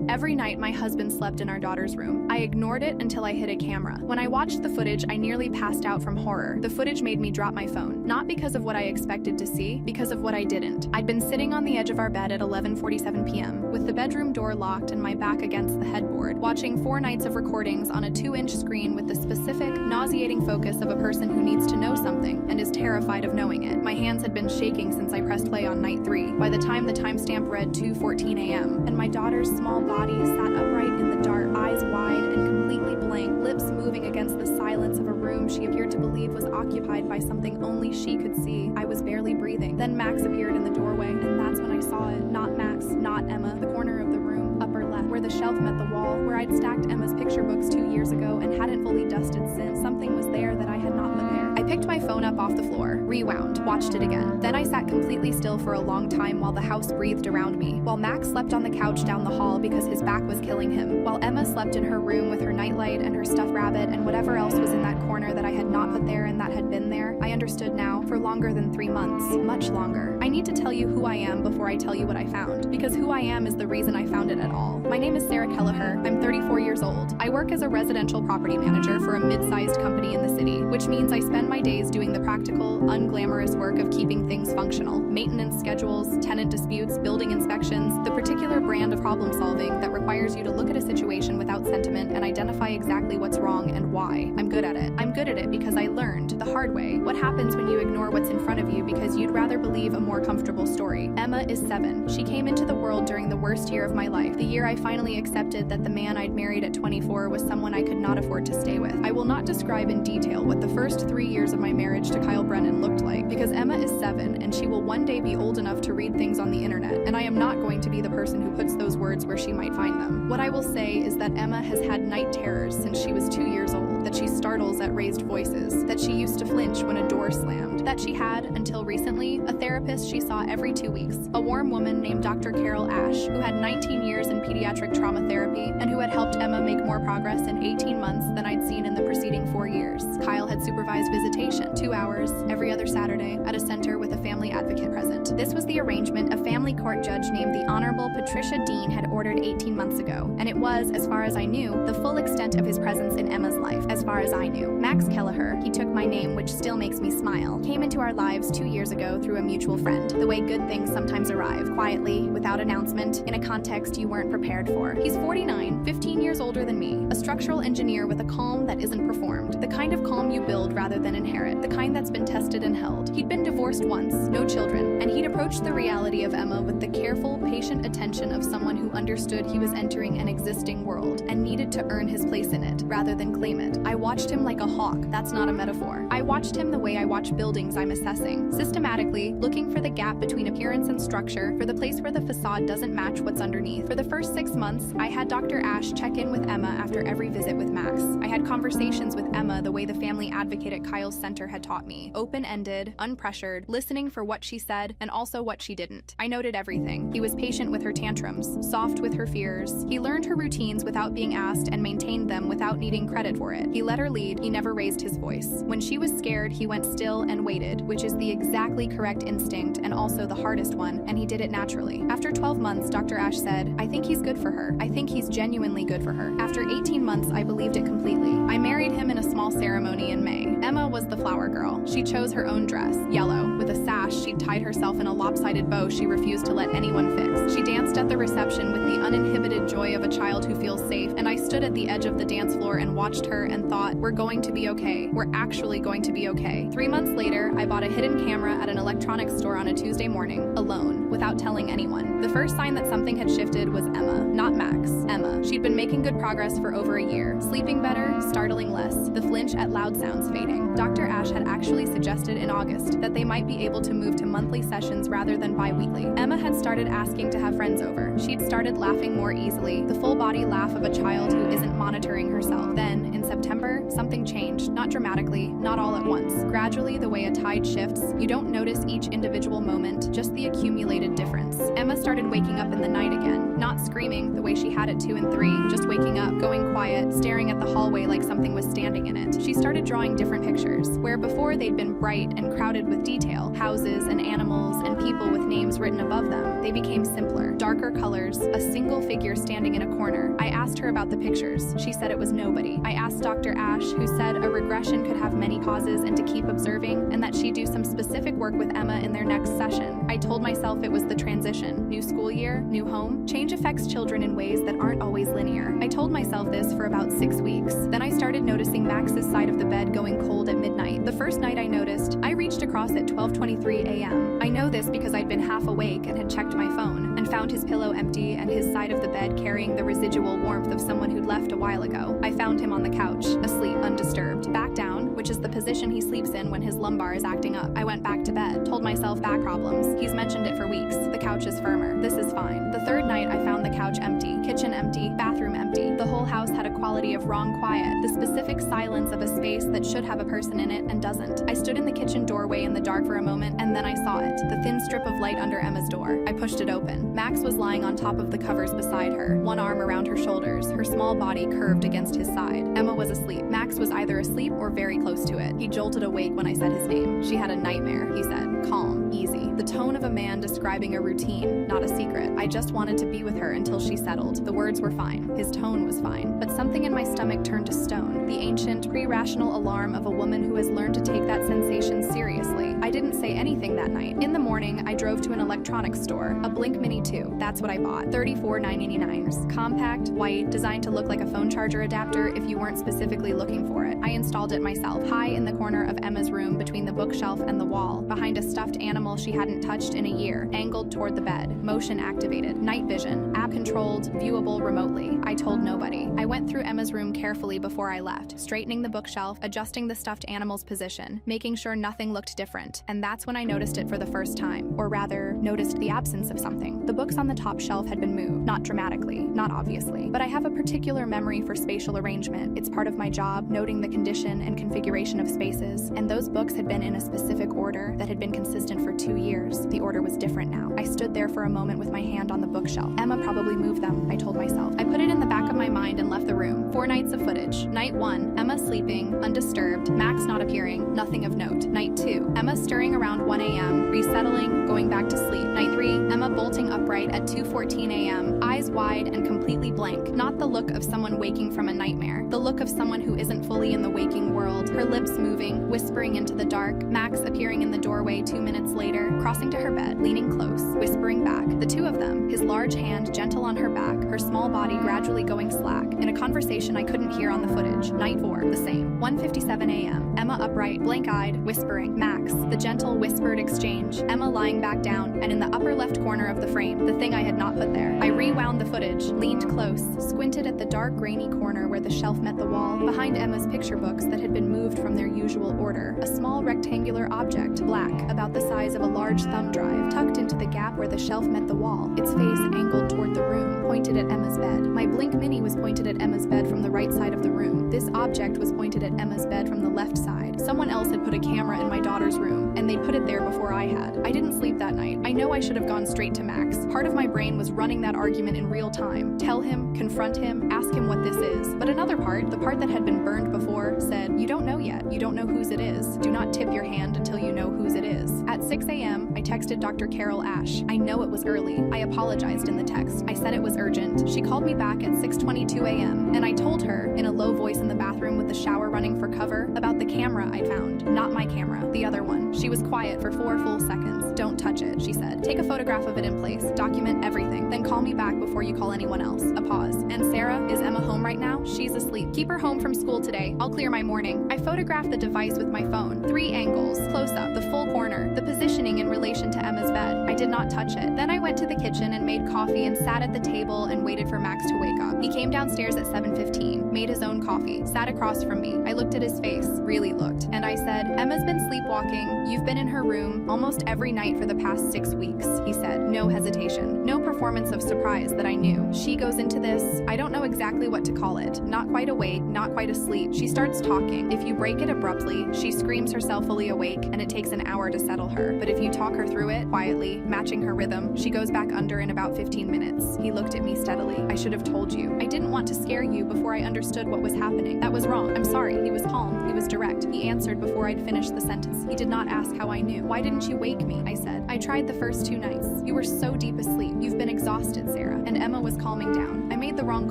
Every night, my husband slept in our daughter's room. I ignored it until I hit a camera. When I watched the footage, I nearly passed out from horror. The footage made me drop my phone, not because of what I expected to see, because of what I didn't. I'd been sitting on the edge of our bed at 11:47 p.m., with the bedroom door locked and my back against the headboard, watching 4 nights of recordings on a 2-inch screen with the specific, nauseating focus of a person who needs to know something and is terrified of knowing it. My hands had been shaking since I pressed play on night 3, by the time the timestamp read 2:14 a.m., and my daughter's small body sat upright in the dark, eyes wide and completely blank, lips moving against the silence of a room she appeared to believe was occupied by something only she could see. I was barely breathing. Then Max appeared in the doorway, and that's when I saw it. Not Max, not Emma. The corner of the room, upper left, where the shelf met the wall, where I'd stacked Emma's picture books 2 years ago and hadn't fully dusted since. Something was there that I had not put there. I picked my phone up off the floor, rewound, watched it again. Then I sat completely still for a long time while the house breathed around me, while Max slept on the couch down the hall because his back was killing him, while Emma slept in her room with her nightlight and her stuffed rabbit and whatever else was in that corner that I had not put there and that had been there. I understood now, for longer than 3 months, much longer. I need to tell you who I am before I tell you what I found, because who I am is the reason I found it at all. My name is Sarah Kelleher. I'm 34 years old. I work as a residential property manager for a mid-sized company in the city, which means I spend my days doing the practical, unglamorous work of keeping things functional, maintenance schedules, tenant disputes, building inspections, the particular brand of problem solving that requires you to look at a situation without sentiment and identify exactly what's wrong and why. I'm good at it. I'm good at it because I learned, the hard way, what happens when you ignore what's in front of you because you'd rather believe a more comfortable story. Emma is 7. She came into the world during the worst year of my life, the year I finally accepted that the man I'd married at 24 was someone I could not afford to stay with. I will not describe in detail what the first 3 years of my marriage to Kyle Brennan looked like, because Emma is 7 and she will one day be old enough to read things on the internet, and I am not going to be the person who puts those words where she might find them. What I will say is that Emma has had night terrors since she was 2 years old, that she startles at raised voices, that she used to flinch when a door slammed, that she had, until recently, a therapist she saw every 2 weeks, a warm woman named Dr. Carol Ash, who had 19 years in pediatric trauma therapy and who had helped Emma make more progress in 18 months than I'd seen in the preceding 4 years. Kyle had supervised visitation, 2 hours, every other Saturday, at a center with a family advocate present. This was the arrangement a family court judge named the Honorable Patricia Dean had ordered 18 months ago, and it was, as far as I knew, the full extent of his presence in Emma's life, as far as I knew. Max Kelleher, he took my name, which still makes me smile, came into our lives 2 years ago through a mutual friend, the way good things sometimes arrive, quietly, without announcement, in a context you weren't prepared for. He's 49, 15 years older than me, a structural engineer with a calm that isn't performed, the kind of calm you build rather than inherit, the kind that's been tested and held. He'd been divorced once, no children, and he'd approached the reality of Emma with the careful, patient attention of someone who understood he was entering an existing world and needed to earn his place in it, rather than claim it. I watched him like a hawk, that's not a metaphor. I watched him the way I watch buildings I'm assessing, systematically, looking for the gap between appearance and structure, for the place where the facade doesn't match what's underneath. For the first 6 months, I had Dr. Ash check in with Emma after every visit with Max. I had conversations with Emma the way the family advocate at Kyle's center had taught me, open-ended, unpressured, listening for what she said and also what she didn't. I noted everything. He was patient with her tantrums, soft with her fears. He learned her routines without being asked and maintained them without needing credit for it. He let her lead. He never raised his voice. When she was scared, he went still and waited, which is the exactly correct instinct and also the hardest one, and he did it naturally. After 12 months, Dr. Ash said, "I think he's good for her. I think he's genuinely good for her." After 18 months, I believed it completely. I married him in a small ceremony in May. Emma was the flower girl. She chose her own dress, yellow, with a sash she'd tied herself in a lopsided bow she refused to let anyone fix. She danced at the reception with the uninhibited joy of a child who feels safe, and I stood at the edge of the dance floor and watched her and thought, we're going to be okay. We're actually going to be okay. 3 months later, I bought a hidden camera at an electronics store on a Tuesday morning, alone, without telling anyone. The first sign that something had shifted was Emma, not Max, Emma. She'd been making good progress for over a year, sleeping better, startling less, the flinch at loud sounds fading. Dr. Ash had actually suggested in August that they might be able to move to monthly sessions rather than bi-weekly. Emma had started asking to have friends over. She'd started laughing more easily, the full body laugh of a child who isn't monitoring herself. Then, in September, something changed, not dramatically, not all at once. Gradually, the way a tide shifts, you don't notice each individual moment, just the accumulated difference. Emma started waking up in the night again, not screaming the way she had at 2 and 3, just waking up, going quiet, staring at the hallway like something was standing in it. She started drawing different pictures, where before they'd been bright and crowded with detail, houses and animals and people with names written above them, they became simpler, darker colors, a single figure standing in a corner. I asked her about the pictures. She said it was nobody. I asked Dr. Ash, who said a regression could have many causes and to keep observing, and that she'd do some specific work with Emma in their next session. I told myself it was the transition. New school year, new home. Change affects children in ways that aren't always linear. I told myself this for about 6 weeks. Then I started noticing Max's side of the bed going cold at midnight. The first night I noticed, I reached across at 12:23 a.m. I know this because I'd been half awake and had checked my phone, and found his pillow empty and his side of the bed carrying the residual warmth of someone who'd left a while ago. I found him on the couch, asleep, undisturbed. Back down, which is the position he sleeps in when his lumbar is acting up. I went back to bed, told myself back problems. He's mentioned it for weeks. The couch is firmer. This is fine. The third night I found the couch empty, kitchen empty, bathroom empty. The whole house had a quality of wrong quiet, the specific silence of a space that should have a person in it and doesn't. I stood in the kitchen doorway in the dark for a moment, and then I saw it, the thin strip of light under Emma's door. I pushed it open. Max was lying on top of the covers beside her, one arm around her shoulders, her small body curved against his side. Emma was asleep. Max was either asleep or very close to it. He jolted awake when I said his name. She had a nightmare, he said. Calm, easy. The tone of a man describing a routine, not a secret. I just wanted to be with her until she settled. The words were fine. His tone was fine. But something in my stomach turned to stone. The ancient, pre-rational alarm of a woman who has learned to take that sensation seriously. I didn't say anything that night. In the morning, I drove to an electronics store. A Blink Mini 2. That's what I bought. $34.99. Compact, white, designed to look like a phone charger adapter if you weren't specifically looking for it. I installed it myself, high in the corner of Emma's room between the bookshelf and the wall, behind a stuffed animal she hadn't touched in a year, angled toward the bed, motion activated, night vision, app controlled, viewable remotely. I told nobody. I went through Emma's room carefully before I left, straightening the bookshelf, adjusting the stuffed animal's position, making sure nothing looked different. And that's when I noticed it for the first time, or rather, noticed the absence of something. The books on the top shelf had been moved, not dramatically, not obviously, but I have a particular memory for spatial arrangement. It's part of my job, noting the condition and configuration of spaces, and those books had been in a specific order that had been consistent for 2 years. The order was different now. I stood there for a moment with my hand on the bookshelf. Emma probably moved them, I told myself. I put it in the back of my mind and left the room. 4 nights of footage. Night 1, Emma sleeping, undisturbed, Max not appearing, nothing of note. Night 2, Emma stirring around 1 a.m., resettling, going back to sleep. Night 3, Emma bolting upright at 2:14 a.m., eyes wide and completely blank. Not the look of someone waking from a nightmare. The look of someone who isn't fully in the waking world. Her lips moving, whispering into the dark. Max appearing in the doorway 2 minutes later, crossing to her bed, leaning close, whispering back. The two of them, his large hand gentle on her back, her small body gradually going slack, in a conversation I couldn't hear on the footage. Night 4, the same. 1:57 a.m., Emma upright, blank-eyed, whispering. Max, the gentle, whispered exchange. Emma lying back down, and in the upper left corner of the frame, the thing I had not put there. I rewound the footage, leaned close, squinted at the dark, grainy corner where the shelf met the wall, behind Emma's picture books that had been moved from their usual order. A small rectangular object, black, about the size of a large thumb drive, tucked into the gap where the shelf met the wall, its face angled toward the room, pointed at Emma's bed. My Blink Mini was pointed at Emma's bed from the right side of the room. This object was pointed at Emma's bed from the left side. Someone else had put a camera in my daughter's room, and they'd put it there before I had. I didn't sleep that night. I know I should have gone straight to Max. Part of my brain was running that argument in real time. Tell him, confront him, ask him what this is. But another part, the part that had been burned before, said, you don't know yet. You don't know whose it is. Do not tip your hand until you know whose it is. At 6 a.m., I texted Dr. Carol Ash. I know it was early. I apologized in the text. I said it was urgent. She called me back at 6:22 a.m., and I told her, in a low voice in the bathroom with the shower running for cover, about the camera I'd found. Not my camera, the other one. She was quiet for 4 full seconds. Don't touch it, she said. Take a photograph of it in place. Document everything. Then call me back before you call anyone else. A pause. And Sarah, is Emma home right now? She's asleep. Keep her home from school today. I'll clear my morning. I photographed the device with my phone. 3 angles. Close up. The full corner. The positioning in relation to Emma's bed. I did not touch it. Then I went to the kitchen and made coffee and sat at the table and waited for Max to wake up. He came downstairs at 7:15, made his own coffee, sat across from me. I looked at his face, really looked, and I said, Emma's been sleepwalking. You've been in her room almost every night for the past 6 weeks, he said. No hesitation. No performance of surprise that I knew. She goes into this, I don't know exactly what to call it. Not quite awake, not quite asleep. She starts talking. If you break it abruptly, she screams herself fully awake, and it takes an hour to settle her. But if you talk her through it, quietly, matching her rhythm, she goes back under in about 15 minutes. He looked at me steadily. quickly. I should have told you. I didn't want to scare you before I understood what was happening. That was wrong. I'm sorry. He was calm. He was direct. He answered before I'd finished the sentence. He did not ask how I knew. Why didn't you wake me? I said. I tried the first 2 nights. You were so deep asleep. You've been exhausted, Sarah. And Emma was calming down. I made the wrong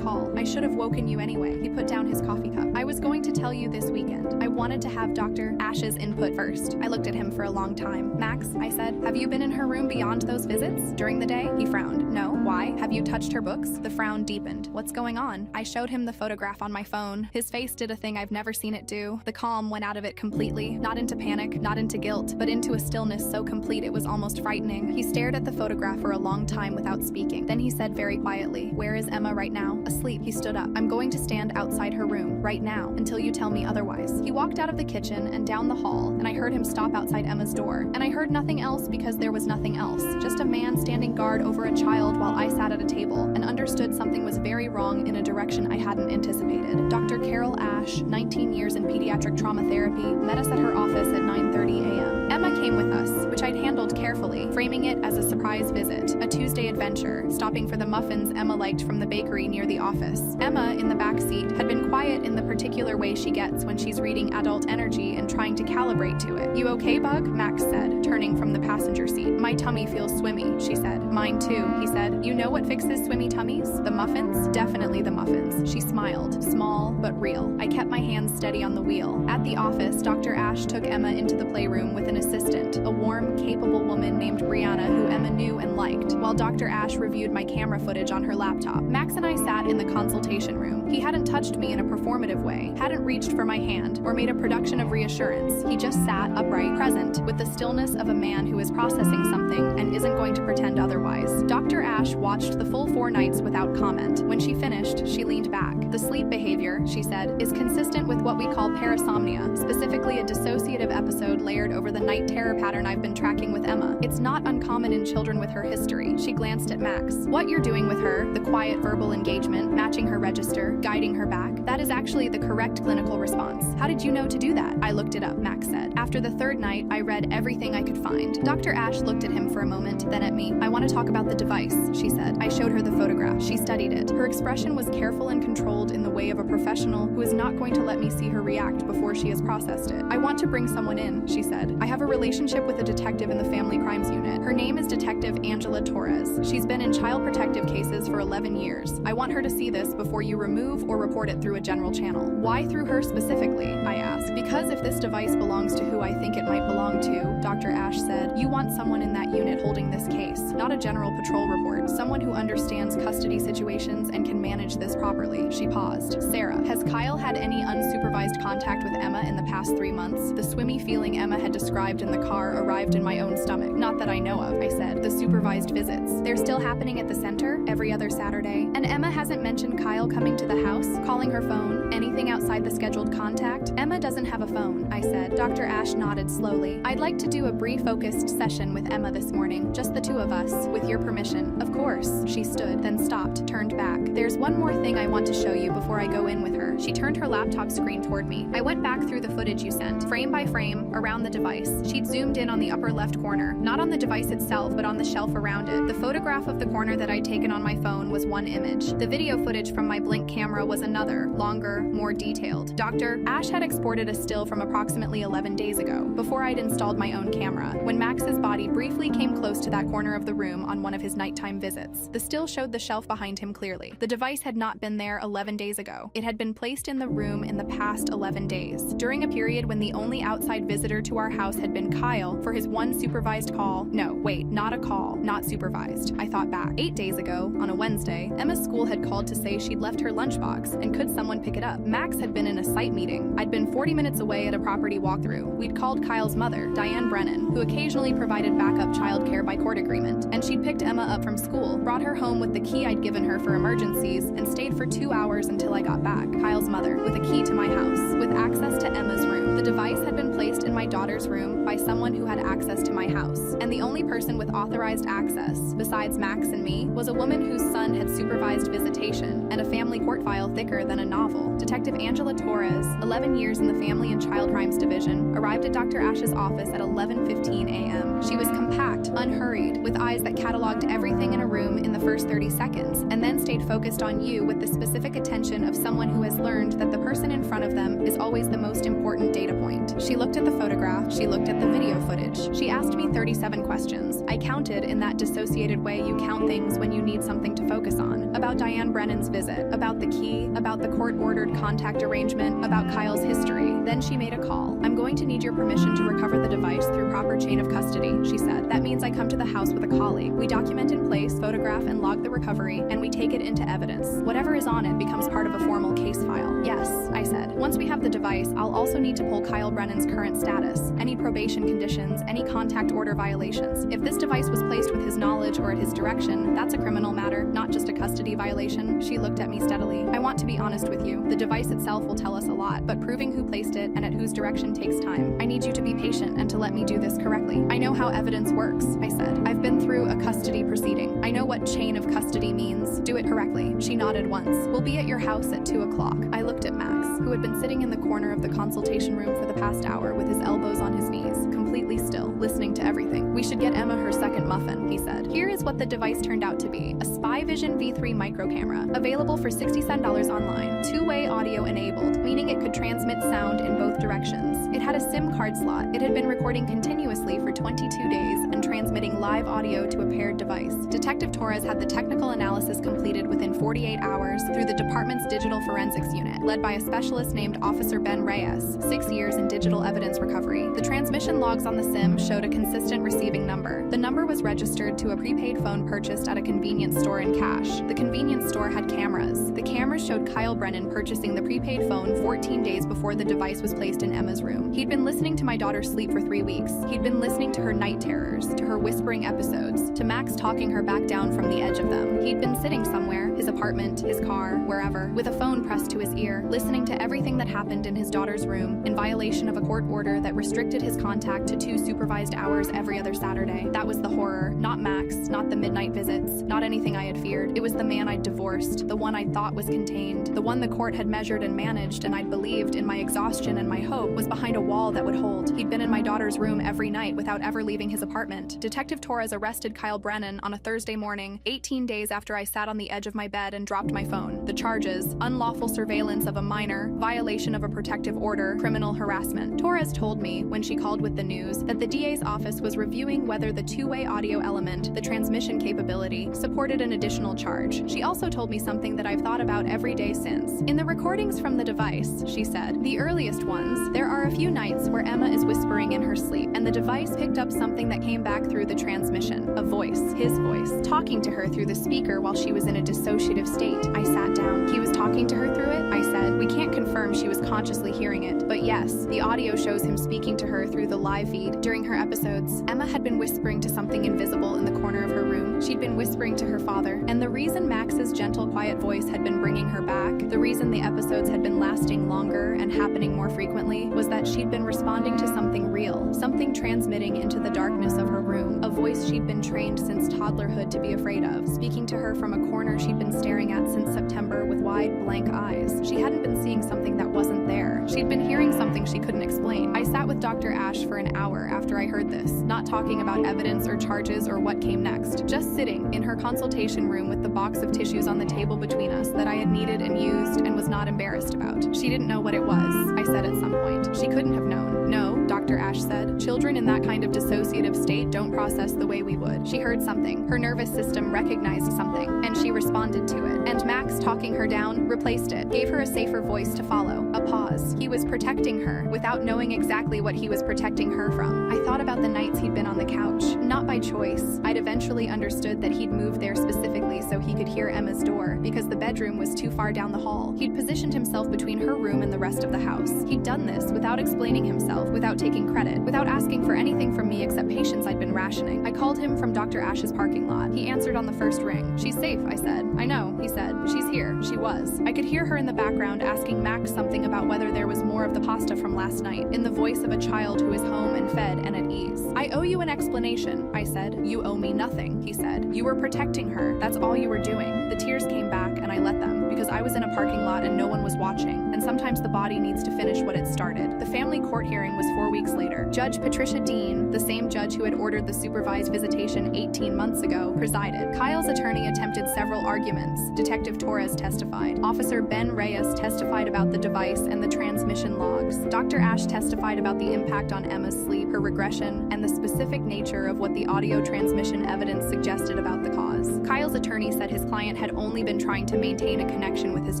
call. I should have woken you anyway. He put down his coffee cup. I was going to tell you this weekend. I wanted to have Dr. Ash's input first. I looked at him for a long time. Max, I said, have you been in her room beyond those visits? During the day? He frowned. No. Why? Have you touched her books? The frown deepened. What's going on? I showed him the photograph on my phone. His face did a thing I've never seen it do. The calm went out of it completely. Not into panic, not into guilt, but into a stillness so complete it was almost frightening. He stared at the photograph for a long time without speaking. Then he said very quietly, where is Emma right now? Asleep. He stood up. I'm going to stand outside her room right now until you tell me otherwise. He walked out of the kitchen and down the hall, and I heard him stop outside Emma's door. And I heard nothing else because there was nothing else. Just a man standing guard over a child while I sat at a table and understood something was very wrong in a direction I hadn't anticipated. Dr. Carol Ash, 19 years in pediatric trauma therapy, met us at her office at 9:30 a.m. Emma came with us, which I'd handled carefully, framing it as a surprise visit, a Tuesday adventure, stopping for the muffins Emma liked from the bakery near the office. Emma, in the back seat, had been quiet in the particular way she gets when she's reading Adult Energy and trying to calibrate to it. You okay, Bug? Max said, turning from the passenger seat. My tummy feels swimmy, she said. Mine too, he said. You know what fixes swimmy tummies? The muffins? Definitely the muffins. She smiled, small but real. I kept my hands steady on the wheel. At the office, Dr. Ash took Emma into the playroom with an assistant, a warm, capable woman named Brianna who Emma knew and liked, while Dr. Ash reviewed my camera footage on her laptop. Max and I sat in the consultation room. He hadn't touched me in a performative way, hadn't reached for my hand, or made a production of reassurance. He just sat upright, present, with the stillness of a man who is processing something and isn't going to pretend otherwise. Dr. Ash watched the full 4 nights without comment. When she finished, she leaned back. The sleep behavior, she said, is consistent with what we call parasomnia, specifically a dissociative episode layered over the night terror pattern I've been tracking with Emma. It's not uncommon in children with her history. She glanced at Max. What you're doing with her, the quiet verbal engagement, matching her register, guiding her back, that is actually the correct clinical response. How did you know to do that? I looked it up, Max said. After the 3rd night, I read everything I could find. Dr. Ash looked at him for a moment, then at me. I want to talk about the device, she said. I showed her the photograph. She studied it. Her expression was careful and controlled in the way of a professional who is not going to let me see her react before she has processed it. I want to bring someone in, she said. I have a relationship with a detective in the Family Crimes Unit. Her name is Detective Angela Torres. She's been in child protective cases for 11 years. I want her to see this before you remove or report it through a general channel. Why through her specifically? I asked. Because if this device belongs to who I think it might belong to, Dr. Ash said, you want someone in that unit holding this case, not a general patrol report, someone who understands custody situations and can manage this properly. She paused. Sarah, has Kyle had any unsupervised contact with Emma in the past 3 months? The swimmy feeling Emma had described in the car arrived in my own stomach. Not that I know of, I said. The supervised visits. They're still happening at the center, every other Saturday. And Emma hasn't mentioned Kyle coming to the house, calling her phone, anything outside the scheduled contact? Emma doesn't have a phone, I said. Dr. Ash nodded slowly. I'd like to do a brief focused session with Emma this morning, just the 2 of us, with your permission. Of course. She stood, then stopped, turned back. There's one more thing I want to show you before I go in with her. She turned her laptop screen toward me. I went back through the footage you sent, frame by frame, around the device. She'd zoomed in on the upper left corner, not on the device itself, but on the shelf around it. The photograph of the corner that I'd taken on my phone was one image. The video footage from my Blink camera was another, longer, more detailed. Dr. Ash had exported a still from approximately 11 days ago, before I'd installed my own camera, when Max's body briefly came close to that corner of the room on one of his nighttime visits. The still showed the shelf behind him clearly. The device had not been there 11 days ago. It had been placed in the room in the past 11 days, during a period when the only outside visitor to our house had been Kyle for his one supervised call. No, wait, not a call, not supervised. I thought back. 8 days ago, on a Wednesday, Emma's school had called to say she'd left her lunchbox and could someone pick it up. Max had been in a site meeting. I'd been 40 minutes away at a property walkthrough. We'd called Kyle's mother, Diane Brennan, who occasionally provided backup childcare by court agreement, and she'd picked Emma up from school, brought her home with the key I'd given her for emergencies, and stayed for 2 hours until I got back. Kyle's mother, with a key to my house, with access to Emma's room. The device had been placed in my daughter's room by someone who had access to my house, and the only person with authorized access, besides Max and me, was a woman whose son had supervised visitation and a family family court file thicker than a novel. Detective Angela Torres, 11 years in the Family and Child Crimes Division, arrived at Dr. Ash's office at 11:15 a.m. She was compact, unhurried, with eyes that cataloged everything in a room in the first 30 seconds, and then stayed focused on you with the specific attention of someone who has learned that the person in front of them is always the most important data point. She looked at the photograph, she looked at the video footage. She asked me 37 questions. I counted in that dissociated way you count things when you need something to focus on. About Diane Brennan's visit, about the key, about the court-ordered contact arrangement, about Kyle's history. Then she made a call. I'm going to need your permission to recover the device through proper chain of custody, she said. That means I come to the house with a colleague. We document in place, photograph, and log the recovery, and we take it into evidence. Whatever is on it becomes part of a formal case file. Yes, I said. Once we have the device, I'll also need to pull Kyle Brennan's current status, any probation conditions, any contact order violations. If this device was placed with his knowledge or at his direction, that's a criminal matter, not just a custody violation. She looked at me steadily. I want to be honest with you. The device itself will tell us a lot, but proving who placed it and at whose direction takes time. I need you to be patient and to let me do this correctly. I know how evidence works, I said. I've been through a custody proceeding. I know what chain of custody means. Do it correctly. She nodded once. We'll be at your house at 2 o'clock. I looked at Max, who had been sitting in the corner of the consultation room for the past hour with his elbows on his knees, completely still, listening to everything. We should get Emma her second muffin, he said. Here is what the device turned out to be. A SpyVision V3 micro camera, available for $67 online, two-way audio enabled, meaning it could transmit sound in both directions. It had a SIM card slot. It had been recording continuously for 22 days and transmitting live audio to a paired device. Detective Torres had the technical analysis completed within 48 hours through the department's digital forensics unit, led by a specialist named Officer Ben Reyes, 6 years in digital evidence recovery. The transmission logs on the SIM showed a consistent receiving number. The number was registered to a prepaid phone purchased at a convenience store in cash. The convenience store had cameras. The cameras showed Kyle Brennan purchasing the prepaid phone 14 days before the device was placed in Emma's room. He'd been listening to my daughter sleep for 3 weeks. He'd been listening to her night terrors, to her whispering episodes, to Max talking her back down from the edge of them. He'd been sitting somewhere, his apartment, his car, wherever, with a phone pressed to his ear, listening to everything that happened in his daughter's room, in violation of a court order that restricted his contact to 2 supervised hours every other Saturday. That was the horror. Not Max, not the midnight visits, not anything I had feared. It was the man I'd divorced, the one I thought was contained, the one the court had measured and managed, and I'd believed, in my exhaustion and my hope, was behind a wall that would hold. He'd been in my daughter's room every night without ever leaving his apartment. Detective Torres arrested Kyle Brennan on a Thursday morning, 18 days after I sat on the edge of my bed and dropped my phone. The charges: unlawful surveillance of a minor, violation of a protective order, criminal harassment. Torres told me, when she called with the news, that the DA's office was reviewing whether the two-way audio element, the transmission capability, supported an additional charge. She also told me something that I've thought about every day since. In the recordings from the device, she said, the earliest ones, there are a few nights where Emma is whispering in her sleep, and the device picked up something that came back through the transmission, a voice, his voice, talking to her through the speaker while she was in a dissociative state. I sat down. He was talking to her through it, I said. We can't confirm she was consciously hearing it, but yes, the audio shows him speaking to her through the live feed. During her episodes, Emma had been whispering to something invisible in the corner of her room. She'd been whispering to her father, and the reason Max's gentle, quiet voice had been bringing her back, the reason the episodes had been lasting longer and happening more frequently, was that she'd been responding to something real, something transmitting into the darkness of her room, a voice she'd been trained since toddlerhood to be afraid of, speaking to her from a corner she'd been staring at since September with wide, blank eyes. She hadn't been seeing something that wasn't there. She'd been hearing something she couldn't explain. I sat with Dr. Ash for an hour after I heard this, not talking about evidence or charges or what came next, just sitting in her consultation room with the box of tissues on the table between us that I had needed and used and was not embarrassed about. She didn't know what it was, I said at some point. She couldn't have known. No, Dr. Ash said. Children in that kind of dissociative state don't process the way we would. She heard something. Her nervous system recognized something, and she responded to it. And Max, talking her down, replaced it, gave her a safer voice to follow, a pause. He was protecting her, without knowing exactly what he was protecting her from. I thought about the nights he'd been on the couch. Not by choice. I'd eventually understood that he'd moved there specifically so he could hear Emma's door, because the bedroom was too far down the hall. He'd positioned himself between her room and the rest of the house. He'd done this without explaining himself, without taking taking credit. Without asking for anything from me except patience I'd been rationing, I called him from Dr. Ash's parking lot. He answered on the first ring. "She's safe," I said. "I know," he said. "She's here." She was. I could hear her in the background asking Max something about whether there was more of the pasta from last night, in the voice of a child who is home and fed and at ease. "I owe you an explanation," I said. "You owe me nothing," he said. "You were protecting her. That's all you were doing." The tears came back and I let them, because I was in a parking lot and no one was watching, and sometimes the body needs to finish what it started. The family court hearing was 4 weeks later. Judge Patricia Dean, the same judge who had ordered the supervised visitation 18 months ago, presided. Kyle's attorney attempted several arguments. Detective Torres testified. Officer Ben Reyes testified about the device and the transmission logs. Dr. Ash testified about the impact on Emma's sleep, her regression, and the specific nature of what the audio transmission evidence suggested about the cause. Kyle's attorney said his client had only been trying to maintain a connection with his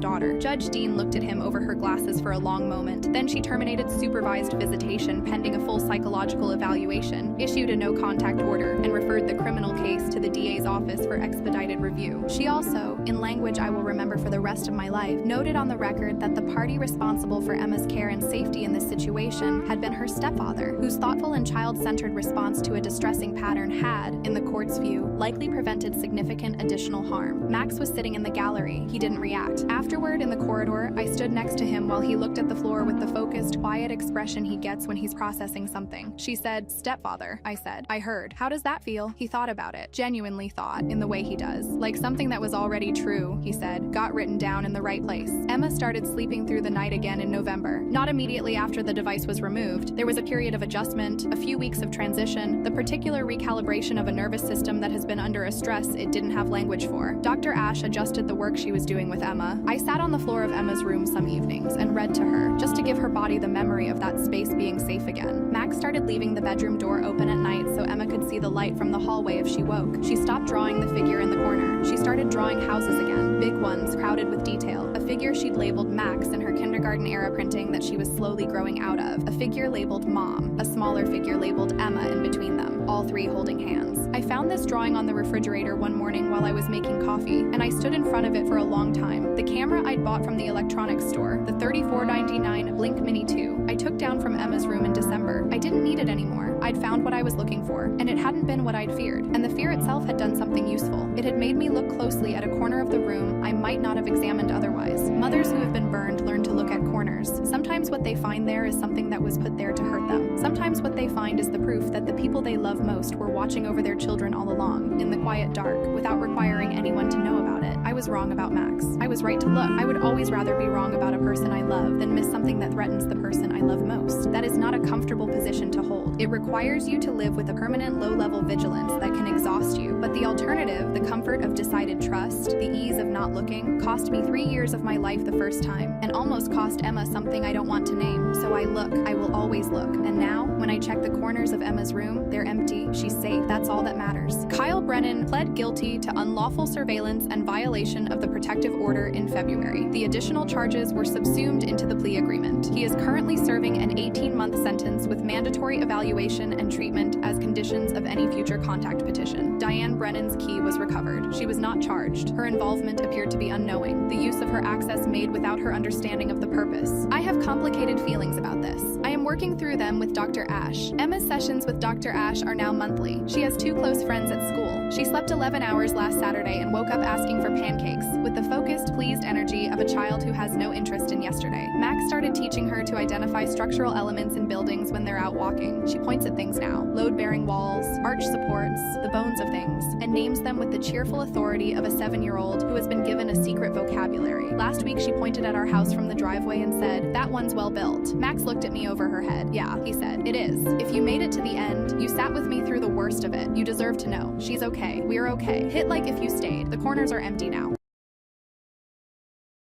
daughter. Judge Dean looked at him over her glasses for a long moment. Then she terminated supervised visitation pending a full psychological evaluation, issued a no-contact order, and referred the criminal case to the DA's office for expedited review. She also, in language I will remember for the rest of my life, noted on the record that the party responsible for Emma's care and safety in this situation had been her stepfather, whose thoughtful and child-centered response to a distressing pattern had, in the court's view, likely prevented significant additional harm. Max was sitting in the gallery. He didn't react. Afterward, in the corridor, I stood next to him while he looked at the floor with the focused, quiet expression he gets when he's processing something. She said, "Stepfather," I said. "I heard. How does that feel?" He thought about it. Genuinely thought, in the way he does. Like something that was already true, he said, got written down in the right place. Emma started sleeping through the night again in November. Not immediately after the device was removed. There was a period of adjustment, a few weeks of transition, the particular recalibration of a nervous system that has been under a stress it didn't have language for. Dr. Ash adjusted the work she was doing with Emma. I sat on the floor of Emma's room some evenings and read to her, just to give her body the memory of that space being safe again. Max started leaving the bedroom door open at night so Emma could see the light from the hallway if she woke. She stopped drawing the figure in the corner. She started drawing houses again, big ones, crowded with detail. A figure she'd labeled Max in her kindergarten-era printing that she was slowly growing out of. A figure labeled Mom. A smaller figure labeled Emma in between them, all three holding hands. I found this drawing on the refrigerator one morning while I was making coffee, and I stood in front of it for a long time. The camera I'd bought from the electronics store, the $34.99 Blink Mini 2, I took down from Emma's room in December. I didn't need it anymore. I'd found what I was looking for, and it hadn't been what I'd feared, and the fear itself had done something useful. It had made me look closely at a corner of the room I might not have examined otherwise. Mothers who have been burned learn to look at corners. Sometimes what they find there is something that was put there to hurt them. Sometimes what they find is the proof that the people they love most were watching over their children all along, in the quiet dark, without requiring anyone to know about it. I was wrong about Max. I was right to look. I would always rather be wrong about a person I love than miss something that threatens the person I love most. That is not a comfortable position to hold. It requires you to live with a permanent low-level vigilance that can exhaust you. But the alternative, the comfort of decided trust, the ease of not looking, cost me 3 years of my life the first time, and almost cost Emma something I don't want to name. So I look. I will always look. And now, when I check the corners of Emma's room, they're empty. She's safe. That's all that matters. Kyle Brennan pled guilty to unlawful surveillance and violation of the protective order in February. The additional charges were subsumed into the plea agreement. He is currently serving an 18-month sentence with mandatory evaluation and treatment as conditions of any future contact petition. Diane Brennan's key was recovered. She was not charged. Her involvement appeared to be unknowing. The use of her access made without her understanding of the purpose. I have complicated feelings about this. I am working through them with Dr. Ash. Emma's sessions with Dr. Ash are now monthly. She has 2 close friends at school. She slept 11 hours last Saturday and woke up asking for pancakes, with the focused, pleased energy of a child who has no interest in yesterday. Max started teaching her to identify structural elements in buildings when they're out walking. She points at things now, load-bearing walls, arch supports, the bones of things, and names them with the cheerful authority of a 7-year-old who has been given a secret vocabulary. Last week she pointed at our house from the driveway and said, "That one's well built." Max looked at me over her head. "Yeah," he said, "it is. If you made it to the end, you sat with me through the worst of it. You deserve to know. She's okay. We're okay. Hit like if you stayed. The corners are empty now."